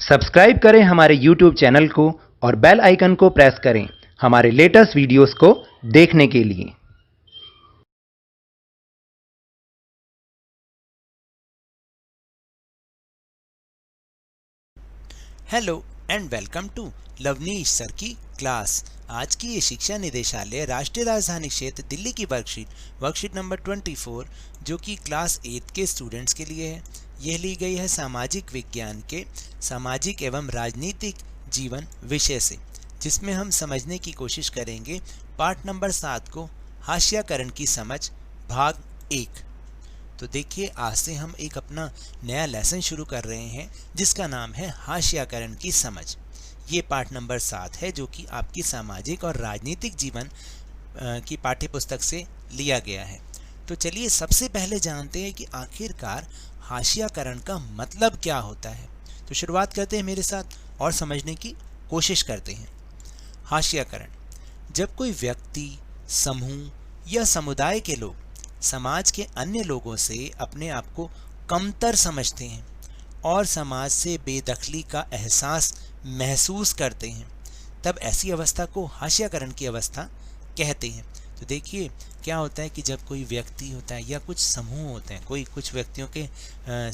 Subscribe करें हमारे YouTube channel को और बेल आइकन को प्रेस करें हमारे लेटेस्ट वीडियोस को देखने के लिए। Hello and welcome to Lavneesh sir की क्लास। आज की ये शिक्षा निदेशालय राष्ट्रीय राजधानी क्षेत्र दिल्ली की वर्कशीट नंबर 24 जो कि क्लास 8 के स्टूडेंट्स के लिए है। यह ली गई है सामाजिक विज्ञान के सामाजिक एवं राजनीतिक जीवन विषय से, जिसमें हम समझने की कोशिश करेंगे पार्ट नंबर 7 को, हाशियाकरण की समझ, भाग 1। तो देखिए, आज से हम एक अपना नया लेसन शुरू कर रहे हैं जिसका नाम है हाशियाकरण की समझ। ये पार्ट नंबर 7 है जो कि आपकी सामाजिक और राजनीतिक जीवन की पाठ्य पुस्तक से लिया गया है। तो चलिए सबसे पहले जानते हैं कि आखिरकार हाशियाकरण का मतलब क्या होता है। तो शुरुआत करते हैं मेरे साथ और समझने की कोशिश करते हैं। हाशियाकरण, जब कोई व्यक्ति, समूह या समुदाय के लोग समाज के अन्य लोगों से अपने आप को कमतर समझते हैं और समाज से बेदखली का एहसास महसूस करते हैं, तब ऐसी अवस्था को हाशियाकरण की अवस्था कहते हैं। तो देखिए क्या होता है कि जब कोई व्यक्ति होता है या कुछ समूह होते हैं, कुछ व्यक्तियों के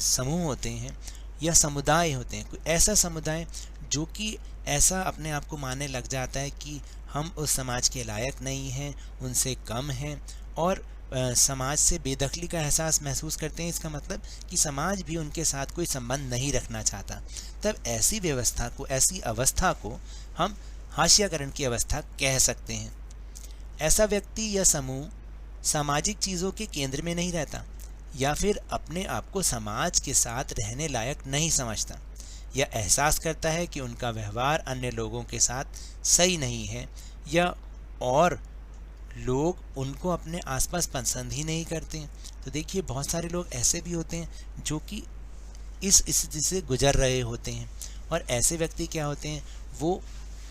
समूह होते हैं या समुदाय होते हैं, कोई ऐसा समुदाय जो कि ऐसा अपने आप को मानने लग जाता है कि हम उस समाज के लायक नहीं हैं, उनसे कम हैं और समाज से बेदखली का एहसास महसूस करते हैं। इसका मतलब कि समाज भी उनके साथ कोई संबंध नहीं रखना चाहता। तब ऐसी व्यवस्था को, ऐसी अवस्था को हम हाशियाकरण की अवस्था कह सकते हैं। ऐसा व्यक्ति या समूह सामाजिक चीज़ों के केंद्र में नहीं रहता या फिर अपने आप को समाज के साथ रहने लायक नहीं समझता, या एहसास करता है कि उनका व्यवहार अन्य लोगों के साथ सही नहीं है या और लोग उनको अपने आसपास पसंद ही नहीं करते हैं। तो देखिए बहुत सारे लोग ऐसे भी होते हैं जो कि इस स्थिति से गुजर रहे होते हैं, और ऐसे व्यक्ति क्या होते हैं, वो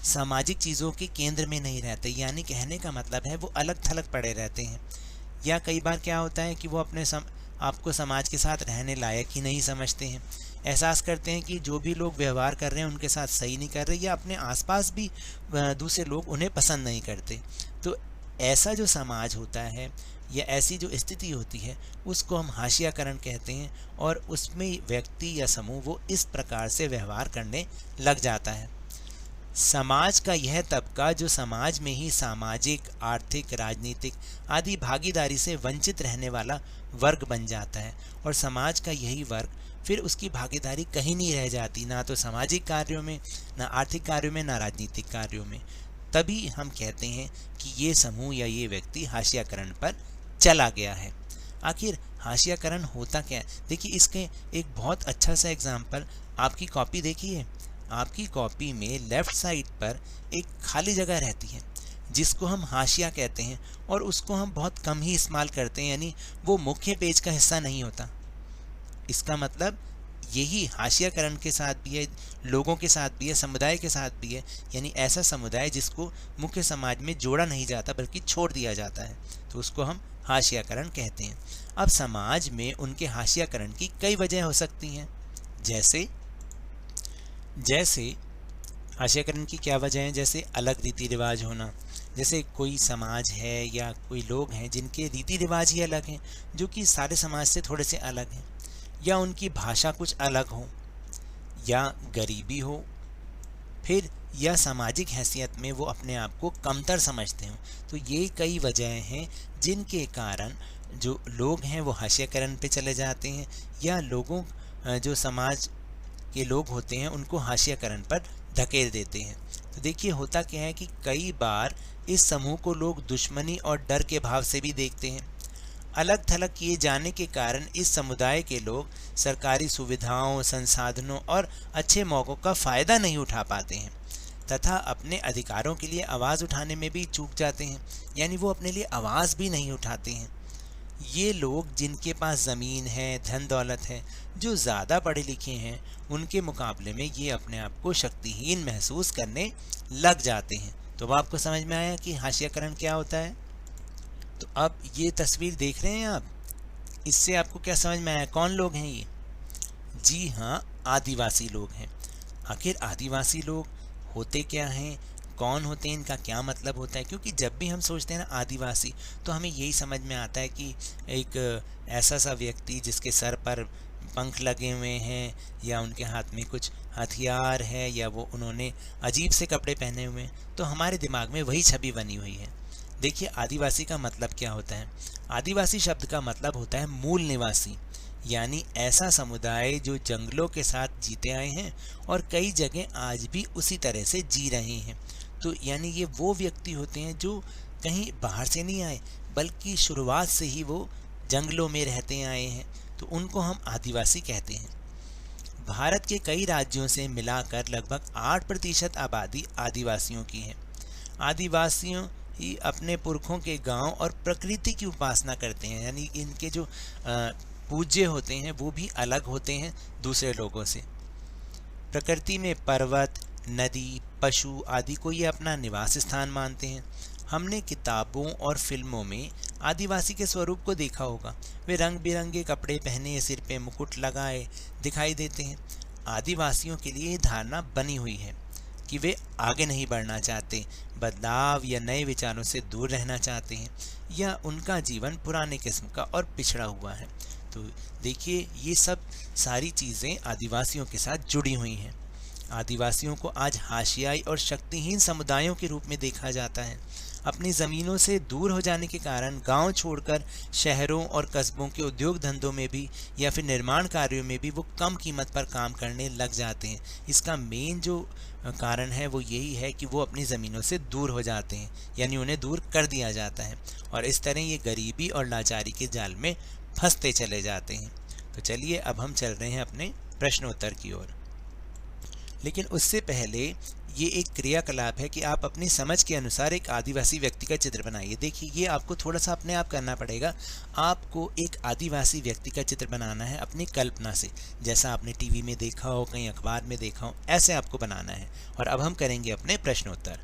सामाजिक चीज़ों के केंद्र में नहीं रहते, यानी कहने का मतलब है वो अलग थलग पड़े रहते हैं। या कई बार क्या होता है कि वो अपने आपको समाज के साथ रहने लायक ही नहीं समझते हैं, एहसास करते हैं कि जो भी लोग व्यवहार कर रहे हैं उनके साथ सही नहीं कर रहे, या अपने आसपास भी दूसरे लोग उन्हें पसंद नहीं करते। तो ऐसा जो समाज होता है या ऐसी जो स्थिति होती है उसको हम हाशियाकरण कहते हैं, और उसमें व्यक्ति या समूह वो इस प्रकार से व्यवहार करने लग जाता है। समाज का यह तबका जो समाज में ही सामाजिक, आर्थिक, राजनीतिक आदि भागीदारी से वंचित रहने वाला वर्ग बन जाता है, और समाज का यही वर्ग फिर उसकी भागीदारी कहीं नहीं रह जाती, ना तो सामाजिक कार्यों में, ना आर्थिक कार्यों में, ना राजनीतिक कार्यों में। तभी हम कहते हैं कि ये समूह या ये व्यक्ति हाशियाकरण पर चला गया है। आखिर हाशियाकरण होता क्या है? देखिए इसके एक बहुत अच्छा सा एग्जाम्पल आपकी कॉपी देखिए। आपकी कॉपी में लेफ्ट साइड पर एक खाली जगह रहती है जिसको हम हाशिया कहते हैं, और उसको हम बहुत कम ही इस्तेमाल करते हैं, यानी वो मुख्य पेज का हिस्सा नहीं होता। इसका मतलब यही हाशियाकरण के साथ भी है, लोगों के साथ भी है, समुदाय के साथ भी है, यानी ऐसा समुदाय जिसको मुख्य समाज में जोड़ा नहीं जाता बल्कि छोड़ दिया जाता है, तो उसको हम हाशियाकरण कहते हैं। अब समाज में उनके हाशियाकरण की कई वजह हो सकती हैं। जैसे हाशियाकरण की क्या वजह है? जैसे अलग रीति रिवाज होना, जैसे कोई समाज है या कोई लोग हैं जिनके रीति रिवाज ही अलग हैं, जो कि सारे समाज से थोड़े से अलग हैं, या उनकी भाषा कुछ अलग हो, या गरीबी हो, फिर या सामाजिक हैसियत में वो अपने आप को कमतर समझते हो। तो ये कई वजहें हैं जिनके कारण जो लोग हैं वो हाशियाकरण पे चले जाते हैं, या लोगों जो समाज के लोग होते हैं उनको हाशियाकरण पर धकेल देते हैं। तो देखिए होता क्या है कि कई बार इस समूह को लोग दुश्मनी और डर के भाव से भी देखते हैं। अलग थलग किए जाने के कारण इस समुदाय के लोग सरकारी सुविधाओं, संसाधनों और अच्छे मौक़ों का फ़ायदा नहीं उठा पाते हैं, तथा अपने अधिकारों के लिए आवाज़ उठाने में भी चूक जाते हैं, यानी वो अपने लिए आवाज़ भी नहीं उठाते हैं। ये लोग जिनके पास ज़मीन है, धन दौलत है, जो ज़्यादा पढ़े लिखे हैं, उनके मुकाबले में ये अपने आप को शक्तिहीन महसूस करने लग जाते हैं। तो अब आपको समझ में आया कि हाशियाकरण क्या होता है। तो अब ये तस्वीर देख रहे हैं आप, इससे आपको क्या समझ में आया? कौन लोग हैं ये? जी हाँ, आदिवासी लोग हैं। आखिर आदिवासी लोग होते क्या हैं, कौन होते हैं, इनका क्या मतलब होता है। क्योंकि जब भी हम सोचते हैं ना आदिवासी, तो हमें यही समझ में आता है कि एक ऐसा सा व्यक्ति जिसके सर पर पंख लगे हुए हैं, या उनके हाथ में कुछ हथियार है, या वो उन्होंने अजीब से कपड़े पहने हुए हैं। तो हमारे दिमाग में वही छवि बनी हुई है। देखिए आदिवासी का मतलब क्या होता है। आदिवासी शब्द का मतलब होता है मूल निवासी, यानी ऐसा समुदाय जो जंगलों के साथ जीते आए हैं और कई जगह आज भी उसी तरह से जी रहे हैं। तो यानी ये वो व्यक्ति होते हैं जो कहीं बाहर से नहीं आए, बल्कि शुरुआत से ही वो जंगलों में रहते आए हैं, तो उनको हम आदिवासी कहते हैं। भारत के कई राज्यों से मिलाकर लगभग 8% आबादी आदिवासियों की है। आदिवासियों ही अपने पुरखों के गांव और प्रकृति की उपासना करते हैं, यानी इनके जो पूज्य होते हैं वो भी अलग होते हैं दूसरे लोगों से। प्रकृति में पर्वत, नदी, पशु आदि को ये अपना निवास स्थान मानते हैं। हमने किताबों और फिल्मों में आदिवासी के स्वरूप को देखा होगा। वे रंग बिरंगे कपड़े पहने, सिर पे मुकुट लगाए दिखाई देते हैं। आदिवासियों के लिए ये धारणा बनी हुई है कि वे आगे नहीं बढ़ना चाहते, बदलाव या नए विचारों से दूर रहना चाहते हैं, या उनका जीवन पुराने किस्म का और पिछड़ा हुआ है। तो देखिए ये सब सारी चीज़ें आदिवासियों के साथ जुड़ी हुई हैं। आदिवासियों को आज हाशियाई और शक्तिहीन समुदायों के रूप में देखा जाता है। अपनी ज़मीनों से दूर हो जाने के कारण गांव छोड़कर शहरों और कस्बों के उद्योग धंधों में भी या फिर निर्माण कार्यों में भी वो कम कीमत पर काम करने लग जाते हैं। इसका मेन जो कारण है वो यही है कि वो अपनी ज़मीनों से दूर हो जाते हैं, यानी उन्हें दूर कर दिया जाता है, और इस तरह ये गरीबी और लाचारी के जाल में फंसते चले जाते हैं। तो चलिए अब हम चल रहे हैं अपने प्रश्नोत्तर की ओर। लेकिन उससे पहले ये एक क्रियाकलाप है कि आप अपनी समझ के अनुसार एक आदिवासी व्यक्ति का चित्र बनाइए। देखिए ये आपको थोड़ा सा अपने आप करना पड़ेगा। आपको एक आदिवासी व्यक्ति का चित्र बनाना है अपनी कल्पना से, जैसा आपने टीवी में देखा हो, कहीं अखबार में देखा हो, ऐसे आपको बनाना है। और अब हम करेंगे अपने प्रश्नोत्तर।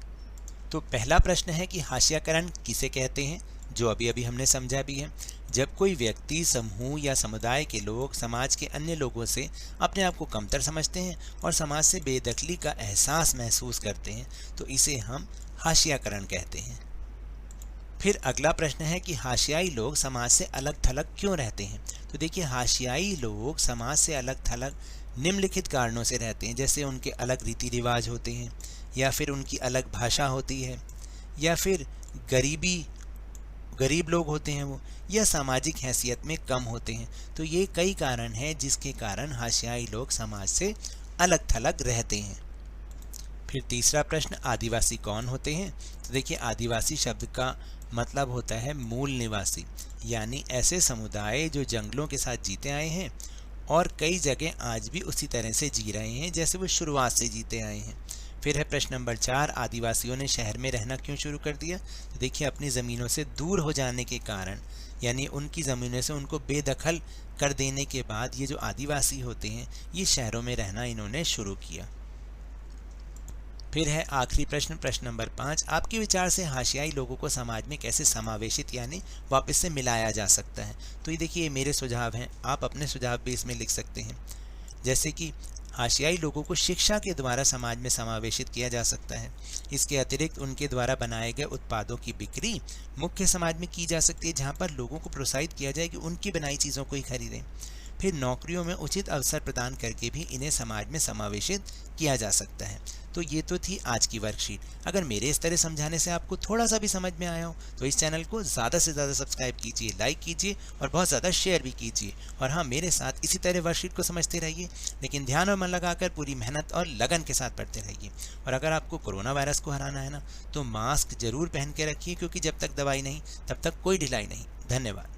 तो पहला प्रश्न है कि हाशियाकरण किसे कहते हैं, जो अभी अभी हमने समझा भी है। जब कोई व्यक्ति, समूह या समुदाय के लोग समाज के अन्य लोगों से अपने आप को कमतर समझते हैं और समाज से बेदखली का एहसास महसूस करते हैं, तो इसे हम हाशियाकरण कहते हैं। फिर अगला प्रश्न है कि हाशियाई लोग समाज से अलग थलग क्यों रहते हैं। तो देखिए हाशियाई लोग समाज से अलग थलग निम्नलिखित कारणों से रहते हैं, जैसे उनके अलग रीति रिवाज होते हैं, या फिर उनकी अलग भाषा होती है, या फिर गरीब लोग होते हैं वो, या सामाजिक हैसियत में कम होते हैं। तो ये कई कारण हैं जिसके कारण हाशियाई लोग समाज से अलग थलग रहते हैं। फिर तीसरा प्रश्न, आदिवासी कौन होते हैं। तो देखिए आदिवासी शब्द का मतलब होता है मूल निवासी, यानी ऐसे समुदाय जो जंगलों के साथ जीते आए हैं और कई जगह आज भी उसी तरह से जी रहे हैं जैसे वो शुरुआत से जीते आए हैं। फिर है प्रश्न नंबर 4, आदिवासियों ने शहर में रहना क्यों शुरू कर दिया। तो देखिए अपनी ज़मीनों से दूर हो जाने के कारण, यानी उनकी ज़मीनों से उनको बेदखल कर देने के बाद ये जो आदिवासी होते हैं ये शहरों में रहना इन्होंने शुरू किया। फिर है आखिरी प्रश्न, प्रश्न नंबर 5, आपके विचार से हाशियाई लोगों को समाज में कैसे समावेशित यानी वापस से मिलाया जा सकता है। तो ये देखिए मेरे सुझाव हैं, आप अपने सुझाव भी इसमें लिख सकते हैं। जैसे कि हाशियाई लोगों को शिक्षा के द्वारा समाज में समावेशित किया जा सकता है। इसके अतिरिक्त उनके द्वारा बनाए गए उत्पादों की बिक्री मुख्य समाज में की जा सकती है, जहां पर लोगों को प्रोत्साहित किया जाए कि उनकी बनाई चीज़ों को ही खरीदें। फिर नौकरियों में उचित अवसर प्रदान करके भी इन्हें समाज में समावेशित किया जा सकता है। तो ये तो थी आज की वर्कशीट। अगर मेरे इस तरह समझाने से आपको थोड़ा सा भी समझ में आया हो तो इस चैनल को ज़्यादा से ज़्यादा सब्सक्राइब कीजिए, लाइक कीजिए और बहुत ज़्यादा शेयर भी कीजिए। और हाँ, मेरे साथ इसी तरह वर्कशीट को समझते रहिए, लेकिन ध्यान और मन लगाकर पूरी मेहनत और लगन के साथ पढ़ते रहिए। और अगर आपको कोरोना वायरस को हराना है ना, तो मास्क जरूर पहन के रखिए, क्योंकि जब तक दवाई नहीं तब तक कोई ढिलाई नहीं। धन्यवाद।